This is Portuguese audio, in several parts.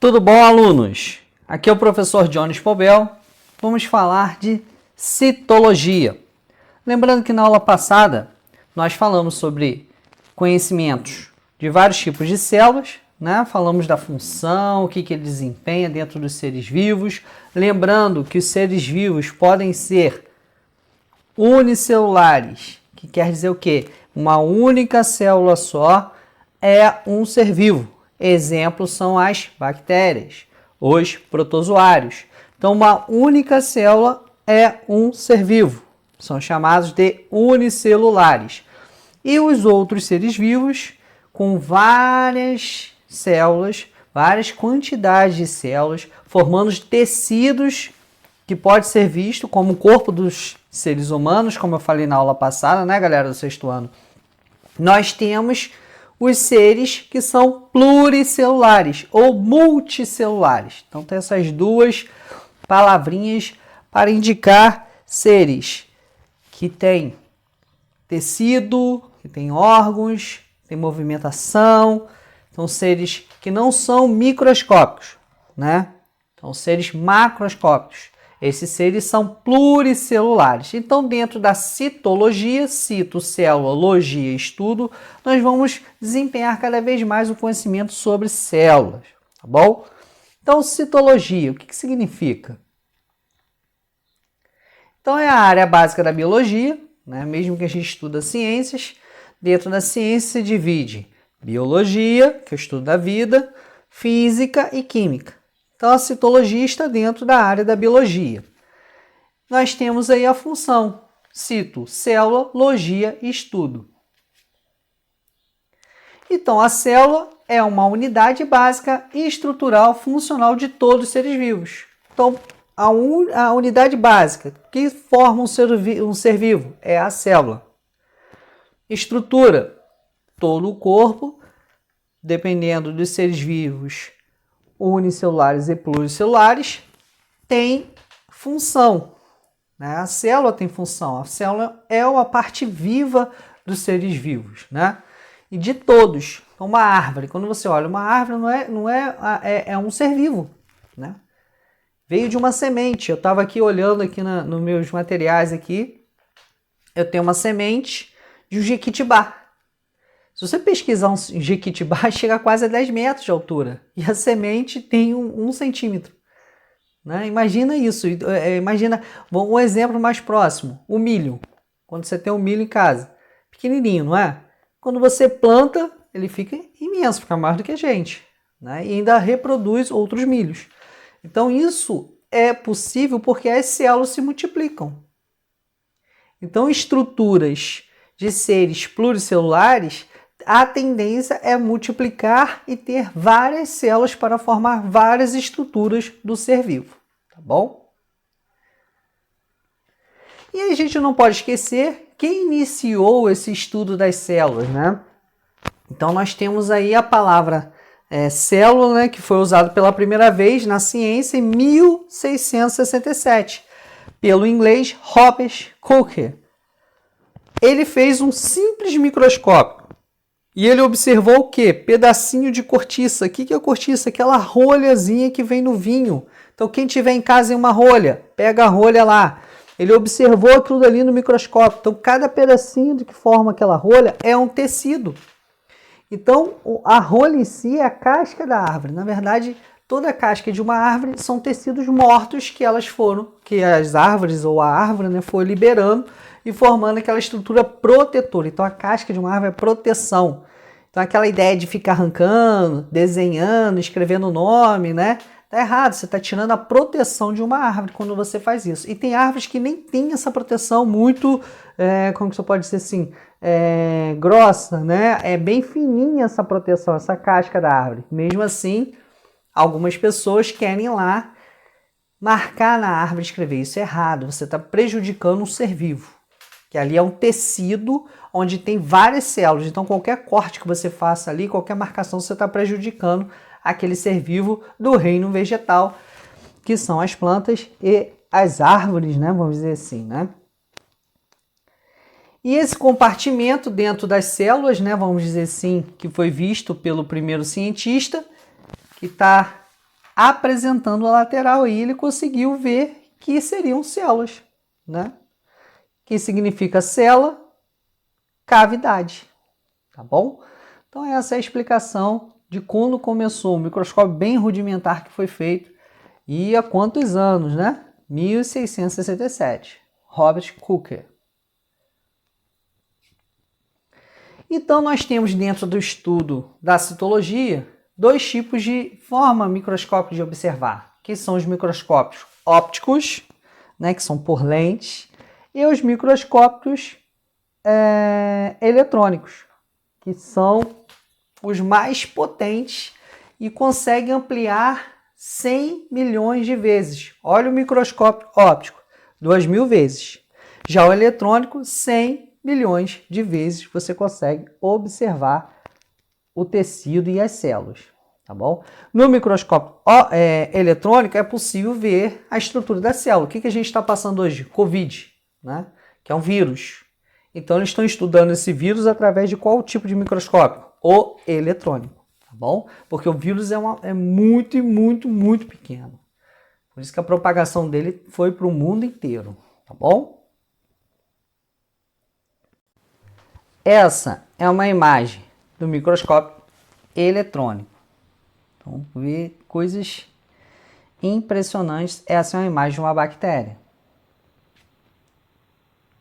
Tudo bom, alunos? Aqui é o professor Jones Pobel. Vamos falar de citologia. Lembrando que na aula passada nós falamos sobre conhecimentos de vários tipos de células, né? Falamos da função, o que ele desempenha dentro dos seres vivos. Lembrando que os seres vivos podem ser unicelulares, que quer dizer o quê? Uma única célula só é um ser vivo. Exemplos são as bactérias, os protozoários. Então, uma única célula é um ser vivo. São chamados de unicelulares. E os outros seres vivos, com várias células, várias quantidades de células, formando tecidos que pode ser visto como o corpo dos seres humanos, como eu falei na aula passada, né, galera do sexto ano. Nós temos os seres que são pluricelulares ou multicelulares. Então, tem essas duas palavrinhas para indicar seres que têm tecido, que têm órgãos, têm movimentação. São seres que não são microscópicos, né? São seres macroscópicos. Esses seres são pluricelulares. Então, dentro da citologia, cito, célula, logia, estudo, nós vamos desempenhar cada vez mais o conhecimento sobre células, tá bom? Então, citologia, o que significa? Então, é a área básica da biologia, né? Mesmo que a gente estuda ciências, dentro da ciência se divide biologia, que é o estudo da vida, física e química. Então, a citologia está dentro da área da biologia. Nós temos aí a função, cito, célula, logia e estudo. Então, a célula é uma unidade básica e estrutural funcional de todos os seres vivos. Então, a unidade básica que forma um ser vivo é a célula. Estrutura, todo o corpo, dependendo dos seres vivos, unicelulares e pluricelulares, tem função, né? A célula tem função. A célula é a parte viva dos seres vivos, né? E de todos. Então, uma árvore, quando você olha uma árvore, é um ser vivo, né? Veio de uma semente. Eu estava aqui olhando aqui nos meus materiais aqui. Eu tenho uma semente de um jequitibá. Se você pesquisar um jequitibá, chega a quase a 10 metros de altura. E a semente tem 1 centímetro. Né? Imagina isso. Imagina um exemplo mais próximo. O milho. Quando você tem um milho em casa. Pequenininho, não é? Quando você planta, ele fica imenso. Fica mais do que a gente. Né? E ainda reproduz outros milhos. Então, isso é possível porque as células se multiplicam. Então, estruturas de seres pluricelulares, a tendência é multiplicar e ter várias células para formar várias estruturas do ser vivo, tá bom? E a gente não pode esquecer quem iniciou esse estudo das células, né? Então nós temos aí a palavra célula, né, que foi usada pela primeira vez na ciência em 1667, pelo inglês Robert Cooke. Ele fez um simples microscópio. E ele observou o quê? Pedacinho de cortiça. O que é cortiça? Aquela rolhazinha que vem no vinho. Então, quem tiver em casa em uma rolha, pega a rolha lá. Ele observou aquilo ali no microscópio. Então, cada pedacinho de que forma aquela rolha é um tecido. Então, a rolha em si é a casca da árvore. Na verdade, toda a casca de uma árvore são tecidos mortos que as árvores ou a árvore, né, foi liberando e formando aquela estrutura protetora. Então, a casca de uma árvore é proteção. Então, aquela ideia de ficar arrancando, desenhando, escrevendo o nome, né? Tá errado, você está tirando a proteção de uma árvore quando você faz isso. E tem árvores que nem tem essa proteção muito, como que você pode dizer assim, grossa, né? É bem fininha essa proteção, essa casca da árvore. Mesmo assim, algumas pessoas querem lá marcar na árvore e escrever. Isso é errado, você está prejudicando um ser vivo. Que ali é um tecido onde tem várias células. Então, qualquer corte que você faça ali, qualquer marcação, você está prejudicando aquele ser vivo do reino vegetal, que são as plantas e as árvores, né? Vamos dizer assim, né? E esse compartimento dentro das células, né? Vamos dizer assim, que foi visto pelo primeiro cientista, que está apresentando a lateral e ele conseguiu ver que seriam células, né? Que significa célula, cavidade, tá bom? Então essa é a explicação de quando começou o microscópio bem rudimentar que foi feito e há quantos anos, né? 1667, Robert Cooke. Então nós temos dentro do estudo da citologia dois tipos de forma microscópica de observar, que são os microscópios ópticos, né, que são por lentes, e os microscópios eletrônicos, que são os mais potentes e conseguem ampliar 100 milhões de vezes. Olha o microscópio óptico, 2.000 vezes. Já o eletrônico, 100 milhões de vezes você consegue observar o tecido e as células, tá bom? No microscópio eletrônico é possível ver a estrutura da célula. O que a gente está passando hoje? Covid, né? Que é um vírus. Então eles estão estudando esse vírus através de qual tipo de microscópio? O eletrônico, tá bom? Porque o vírus é muito, muito, muito pequeno. Por isso que a propagação dele foi para o mundo inteiro, tá bom? Essa é uma imagem do microscópio eletrônico. Então, ver coisas impressionantes. Essa é uma imagem de uma bactéria.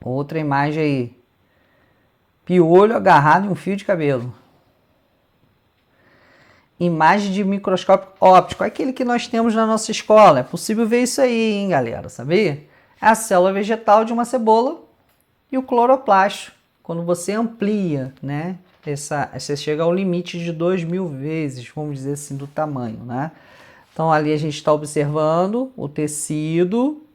Outra imagem aí. Piolho agarrado em um fio de cabelo. Imagem de microscópio óptico. Aquele que nós temos na nossa escola. É possível ver isso aí, hein, galera? Sabia? É a célula vegetal de uma cebola e o cloroplasto. Quando você amplia, né? Você chega ao limite de 2.000 vezes, vamos dizer assim, do tamanho, né? Então ali a gente está observando o tecido,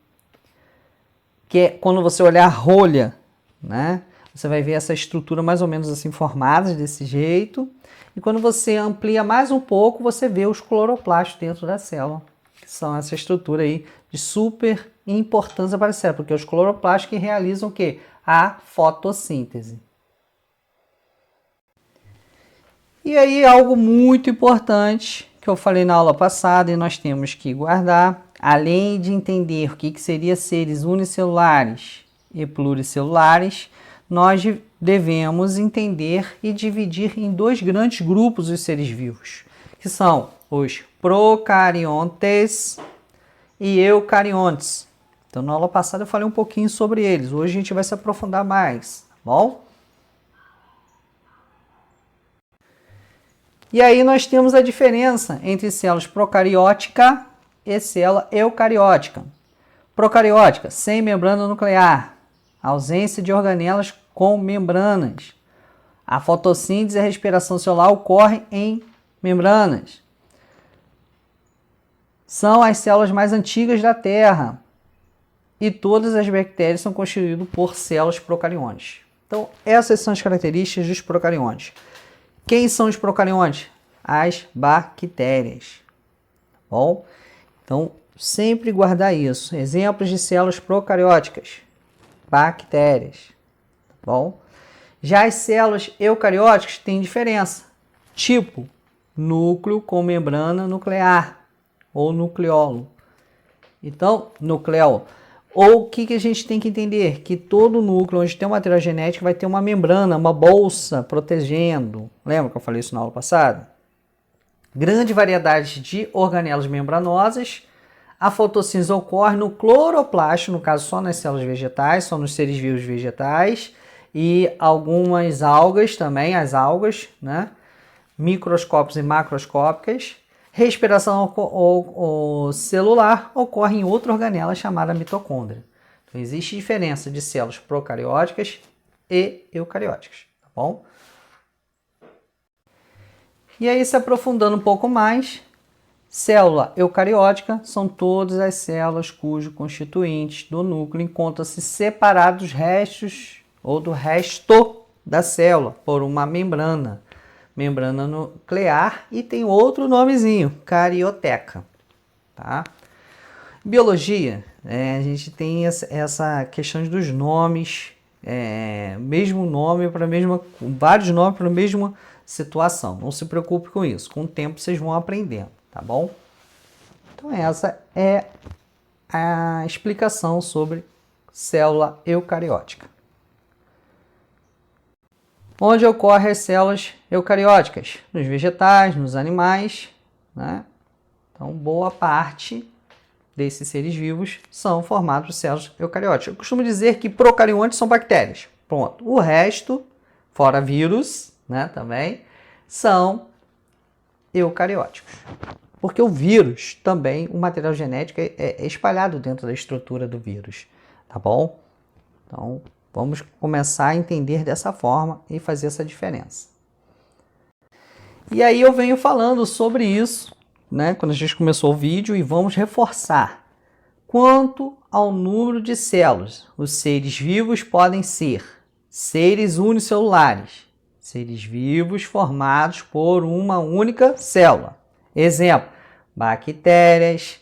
que é quando você olhar a rolha, né? Você vai ver essa estrutura mais ou menos assim formada desse jeito. E quando você amplia mais um pouco, você vê os cloroplastos dentro da célula, que são essa estrutura aí de super importância para a célula, porque os cloroplastos que realizam o quê? A fotossíntese. E aí algo muito importante que eu falei na aula passada e nós temos que guardar, além de entender o que seria seres unicelulares e pluricelulares, nós devemos entender e dividir em dois grandes grupos os seres vivos, que são os procariontes e eucariontes. Então, na aula passada eu falei um pouquinho sobre eles. Hoje a gente vai se aprofundar mais, tá bom? E aí nós temos a diferença entre células procariótica e célula eucariótica. Procariótica, sem membrana nuclear. Ausência de organelas com membranas. A fotossíntese e a respiração celular ocorrem em membranas. São as células mais antigas da Terra. E todas as bactérias são constituídas por células procariontes. Então, essas são as características dos procariontes. Quem são os procariontes? As bactérias. Tá bom? Então, sempre guardar isso. Exemplos de células procarióticas. Bactérias. Tá bom? Já as células eucarióticas têm diferença. Tipo, núcleo com membrana nuclear. Ou nucleolo. Então, nucleolo. Ou o que a gente tem que entender? Que todo núcleo onde tem um material genético vai ter uma membrana, uma bolsa protegendo. Lembra que eu falei isso na aula passada? Grande variedade de organelas membranosas. A fotossíntese ocorre no cloroplasto, no caso só nas células vegetais, só nos seres vivos vegetais. E algumas algas também, as algas, né? Microscópicas e macroscópicas. Respiração celular ocorre em outra organela chamada mitocôndria. Então, existe diferença de células procarióticas e eucarióticas, tá bom? E aí, se aprofundando um pouco mais, célula eucariótica são todas as células cujo constituintes do núcleo encontram-se separados dos restos ou do resto da célula por uma membrana. Membrana nuclear e tem outro nomezinho, carioteca. Tá? Biologia, a gente tem essa questão dos nomes, mesmo nome para vários nomes para a mesma situação. Não se preocupe com isso, com o tempo vocês vão aprendendo, tá bom? Então essa é a explicação sobre célula eucariótica. Onde ocorrem as células eucarióticas? Nos vegetais, nos animais, né? Então, boa parte desses seres vivos são formados por células eucarióticas. Eu costumo dizer que procariontes são bactérias. Pronto. O resto, fora vírus, né, também, são eucarióticos. Porque o vírus também, o material genético é espalhado dentro da estrutura do vírus. Tá bom? Então, vamos começar a entender dessa forma e fazer essa diferença. E aí eu venho falando sobre isso, né, quando a gente começou o vídeo, e vamos reforçar. Quanto ao número de células, os seres vivos podem ser seres unicelulares, seres vivos formados por uma única célula. Exemplo, bactérias,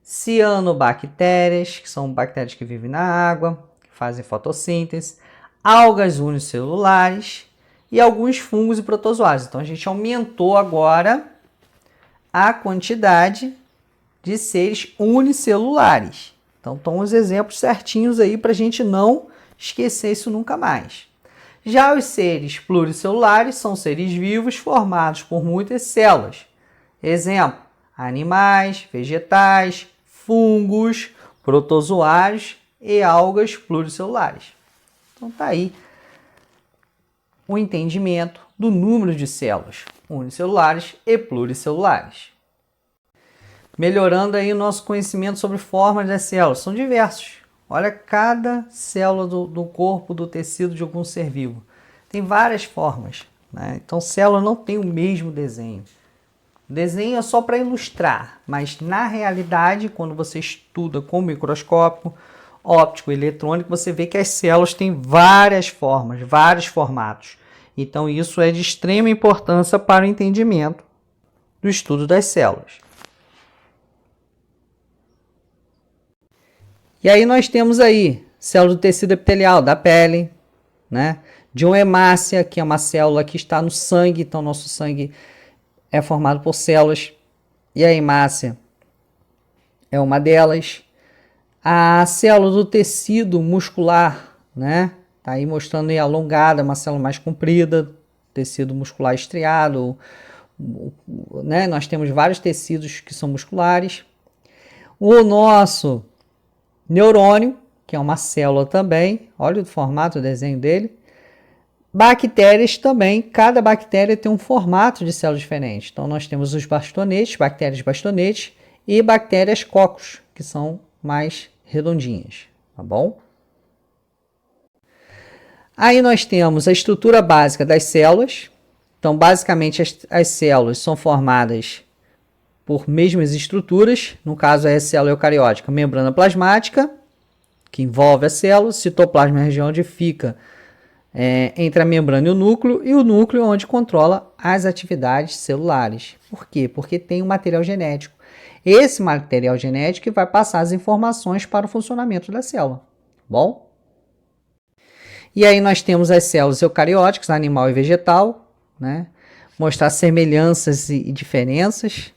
cianobactérias, que são bactérias que vivem na água, que fazem fotossíntese, algas unicelulares e alguns fungos e protozoários. Então a gente aumentou agora a quantidade de seres unicelulares. Então estão os exemplos certinhos aí para a gente não esquecer isso nunca mais. Já os seres pluricelulares são seres vivos formados por muitas células. Exemplo, animais, vegetais, fungos, protozoários e algas pluricelulares. Então tá aí o entendimento do número de células unicelulares e pluricelulares. Melhorando aí o nosso conhecimento sobre formas das células. São diversos. Olha cada célula do corpo, do tecido de algum ser vivo. Tem várias formas, né? Então, célula não tem o mesmo desenho. O desenho é só para ilustrar, mas na realidade, quando você estuda com microscópio óptico e eletrônico, você vê que as células têm várias formas, vários formatos. Então, isso é de extrema importância para o entendimento do estudo das células. E aí nós temos aí célula do tecido epitelial da pele, né? De uma hemácia, que é uma célula que está no sangue, então nosso sangue é formado por células, e a hemácia é uma delas. A célula do tecido muscular, né? Tá aí mostrando aí alongada, uma célula mais comprida, tecido muscular estriado, né? Nós temos vários tecidos que são musculares. O nosso neurônio, que é uma célula também, olha o formato, o desenho dele. Bactérias também, cada bactéria tem um formato de célula diferente. Então nós temos os bastonetes, bactérias bastonetes e bactérias cocos, que são mais redondinhas, tá bom? Aí nós temos a estrutura básica das células. Então basicamente as células são formadas por mesmas estruturas, no caso é a célula eucariótica, membrana plasmática, que envolve a célula, citoplasma é a região onde fica entre a membrana e o núcleo onde controla as atividades celulares. Por quê? Porque tem um material genético. Esse material genético vai passar as informações para o funcionamento da célula. Bom? E aí nós temos as células eucarióticas, animal e vegetal, né? Mostrar semelhanças e diferenças.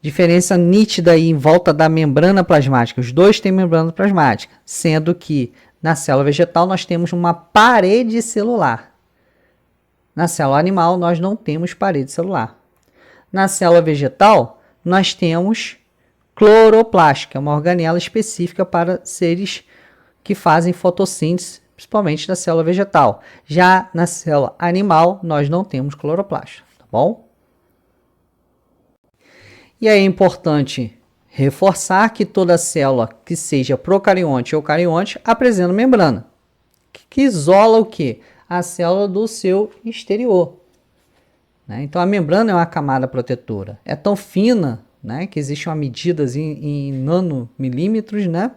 Diferença nítida aí em volta da membrana plasmática. Os dois têm membrana plasmática, sendo que na célula vegetal nós temos uma parede celular. Na célula animal nós não temos parede celular. Na célula vegetal nós temos cloroplasto, que é uma organela específica para seres que fazem fotossíntese, principalmente da célula vegetal. Já na célula animal nós não temos cloroplasto, tá bom? E aí é importante reforçar que toda célula que seja procarionte ou eucarionte apresenta membrana, que isola o quê? A célula do seu exterior. Né? Então a membrana é uma camada protetora. É tão fina, né, que existe uma medida em nanomilímetros, né?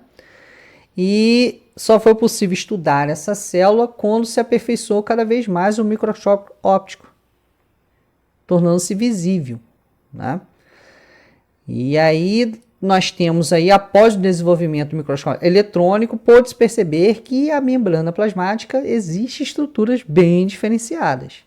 E só foi possível estudar essa célula quando se aperfeiçoou cada vez mais o microscópio óptico, tornando-se visível, né? E aí nós temos aí, após o desenvolvimento do microscópio eletrônico, pôde-se perceber que a membrana plasmática existe estruturas bem diferenciadas.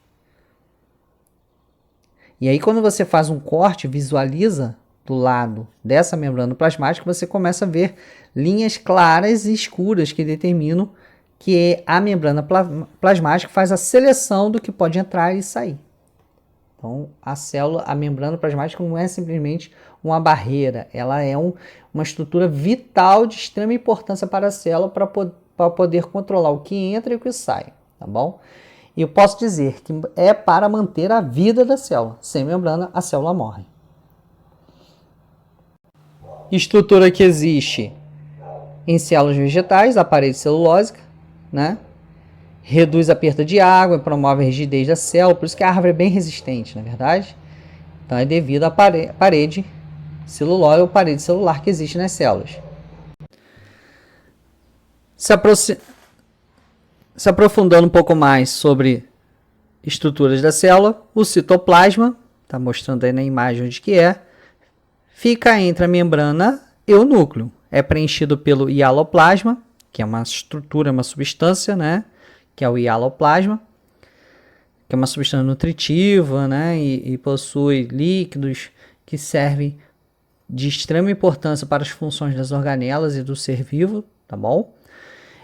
E aí quando você faz um corte, visualiza, do lado dessa membrana plasmática, você começa a ver linhas claras e escuras que determinam que a membrana plasmática faz a seleção do que pode entrar e sair. Então, a membrana plasmática não é simplesmente uma barreira, ela é uma estrutura vital de extrema importância para a célula para poder controlar o que entra e o que sai, tá bom? E eu posso dizer que é para manter a vida da célula. Sem membrana, a célula morre. Estrutura que existe em células vegetais, a parede celulósica, né? Reduz a perda de água, promove a rigidez da célula, por isso que a árvore é bem resistente, na verdade. Então é devido à parede celulóide ou parede celular que existe nas células. Se aprofundando um pouco mais sobre estruturas da célula, o citoplasma, está mostrando aí na imagem onde que é, fica entre a membrana e o núcleo. É preenchido pelo hialoplasma, que é uma estrutura, uma substância, né? Que é o hialoplasma, que é uma substância nutritiva, né? E possui líquidos que servem de extrema importância para as funções das organelas e do ser vivo, tá bom?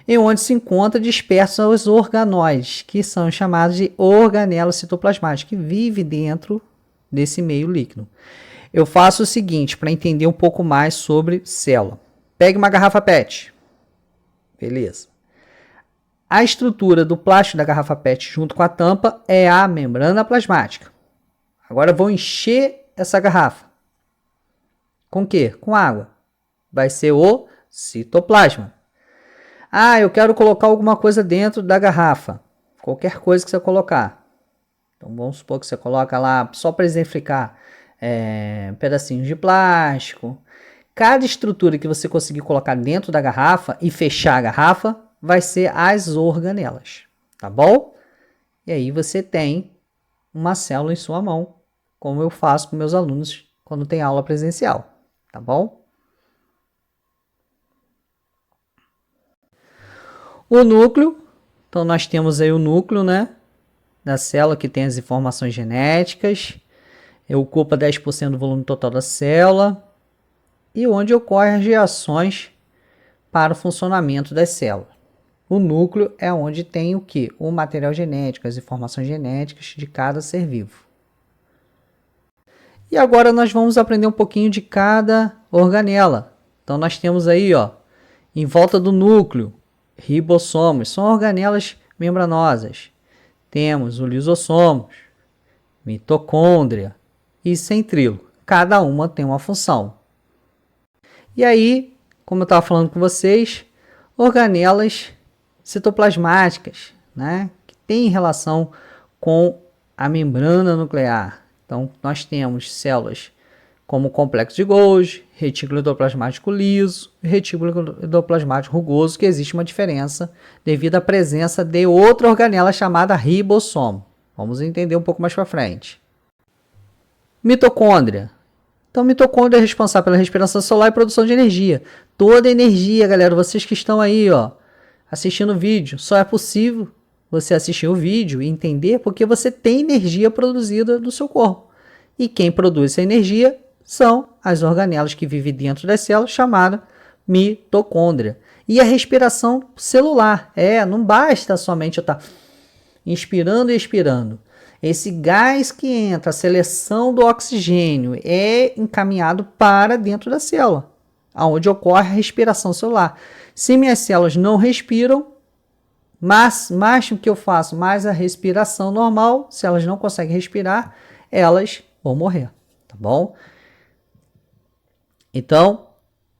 E onde se encontra dispersos os organóides, que são chamados de organelas citoplasmáticas, que vivem dentro desse meio líquido. Eu faço o seguinte, para entender um pouco mais sobre célula. Pegue uma garrafa PET. Beleza. A estrutura do plástico da garrafa PET junto com a tampa é a membrana plasmática. Agora eu vou encher essa garrafa. Com o quê? Com água. Vai ser o citoplasma. Ah, eu quero colocar alguma coisa dentro da garrafa. Qualquer coisa que você colocar. Então vamos supor que você coloca lá, só para exemplificar, pedacinhos de plástico. Cada estrutura que você conseguir colocar dentro da garrafa e fechar a garrafa vai ser as organelas, tá bom? E aí você tem uma célula em sua mão, como eu faço com meus alunos quando tem aula presencial, tá bom? O núcleo, então nós temos aí o núcleo, né, da célula que tem as informações genéticas, ocupa 10% do volume total da célula e onde ocorrem as reações para o funcionamento das células. O núcleo é onde tem o que? O material genético, as informações genéticas de cada ser vivo. E agora nós vamos aprender um pouquinho de cada organela. Então nós temos aí, ó, em volta do núcleo, ribossomos, são organelas membranosas. Temos o lisossomos, mitocôndria e centríolo. Cada uma tem uma função. E aí, como eu estava falando com vocês, organelas citoplasmáticas, né, que tem relação com a membrana nuclear. Então, nós temos células como o complexo de Golgi, retículo endoplasmático liso e retículo endoplasmático rugoso, que existe uma diferença devido à presença de outra organela chamada ribossomo. Vamos entender um pouco mais para frente. Mitocôndria. Então, mitocôndria é responsável pela respiração celular e produção de energia. Toda energia, galera, vocês que estão aí, ó, assistindo o vídeo, só é possível você assistir o vídeo e entender porque você tem energia produzida no seu corpo. E quem produz essa energia são as organelas que vivem dentro das células, chamada mitocôndria. E a respiração celular. Não basta somente eu estar inspirando e expirando. Esse gás que entra, a seleção do oxigênio, é encaminhado para dentro da célula, onde ocorre a respiração celular. Se minhas células não respiram, mais do que eu faço, mais a respiração normal, se elas não conseguem respirar, elas vão morrer, tá bom? Então,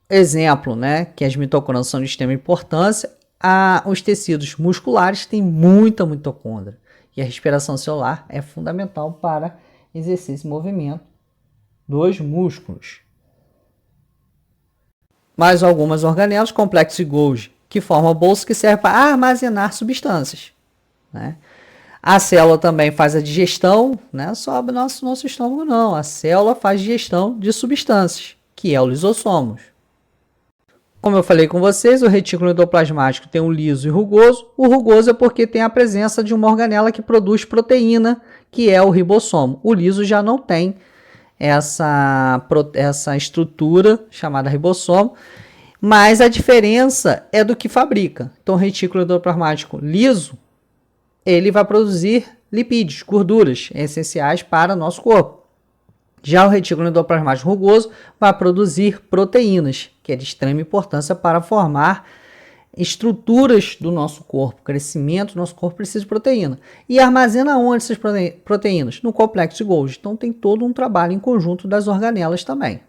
exemplo, né, que as mitocôndrias são de extrema importância, os tecidos musculares têm muita mitocôndria. E a respiração celular é fundamental para exercer esse movimento dos músculos. Mais algumas organelas, complexo de Golgi, que formam a bolsa que serve para armazenar substâncias, né? A célula também faz a digestão, não é só o nosso estômago não, a célula faz digestão de substâncias, que é o lisossomos. Como eu falei com vocês, o retículo endoplasmático tem o liso e rugoso. O rugoso é porque tem a presença de uma organela que produz proteína, que é o ribossomo. O liso já não tem essa estrutura chamada ribossomo, mas a diferença é do que fabrica. Então, o retículo endoplasmático liso, ele vai produzir lipídios, gorduras essenciais para o nosso corpo. Já o retículo endoplasmático rugoso vai produzir proteínas, que é de extrema importância para formar estruturas do nosso corpo, crescimento do nosso corpo precisa de proteína. E armazena onde essas proteínas? No complexo de Golgi. Então tem todo um trabalho em conjunto das organelas também.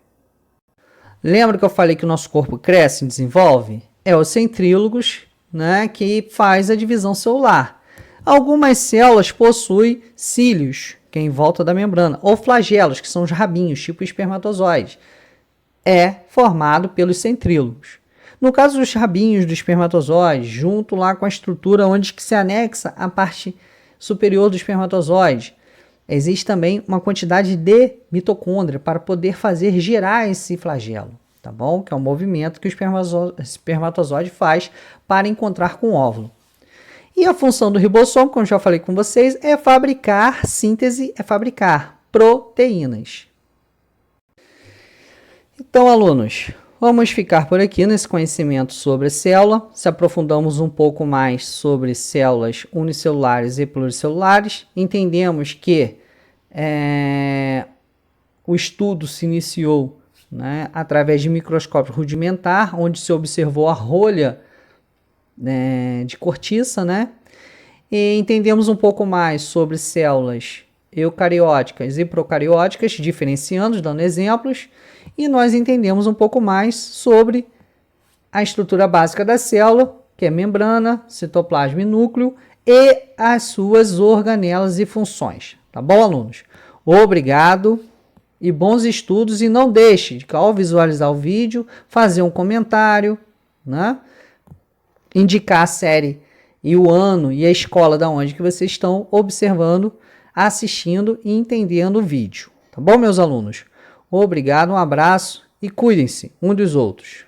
Lembra que eu falei que o nosso corpo cresce e desenvolve? É os centrílogos, né, que faz a divisão celular. Algumas células possuem cílios, que é em volta da membrana, ou flagelos, que são os rabinhos, tipo espermatozoide. É formado pelos centrílogos. No caso dos rabinhos do espermatozoide, junto lá com a estrutura onde que se anexa a parte superior do espermatozoide, existe também uma quantidade de mitocôndria para poder fazer girar esse flagelo, tá bom? Que é um movimento que o espermatozoide faz para encontrar com o óvulo. E a função do ribossomo, como eu já falei com vocês, é fabricar proteínas. Então, alunos, vamos ficar por aqui nesse conhecimento sobre a célula. Se aprofundamos um pouco mais sobre células unicelulares e pluricelulares, entendemos que o estudo se iniciou, né, através de microscópio rudimentar, onde se observou a rolha de cortiça, né? E entendemos um pouco mais sobre células eucarióticas e procarióticas, diferenciando, dando exemplos, e nós entendemos um pouco mais sobre a estrutura básica da célula, que é membrana, citoplasma e núcleo, e as suas organelas e funções. Tá bom, alunos? Obrigado e bons estudos, e não deixe de, ao visualizar o vídeo, fazer um comentário, né? Indicar a série e o ano e a escola da onde que vocês estão observando, assistindo e entendendo o vídeo. Tá bom, meus alunos? Obrigado, um abraço e cuidem-se um dos outros.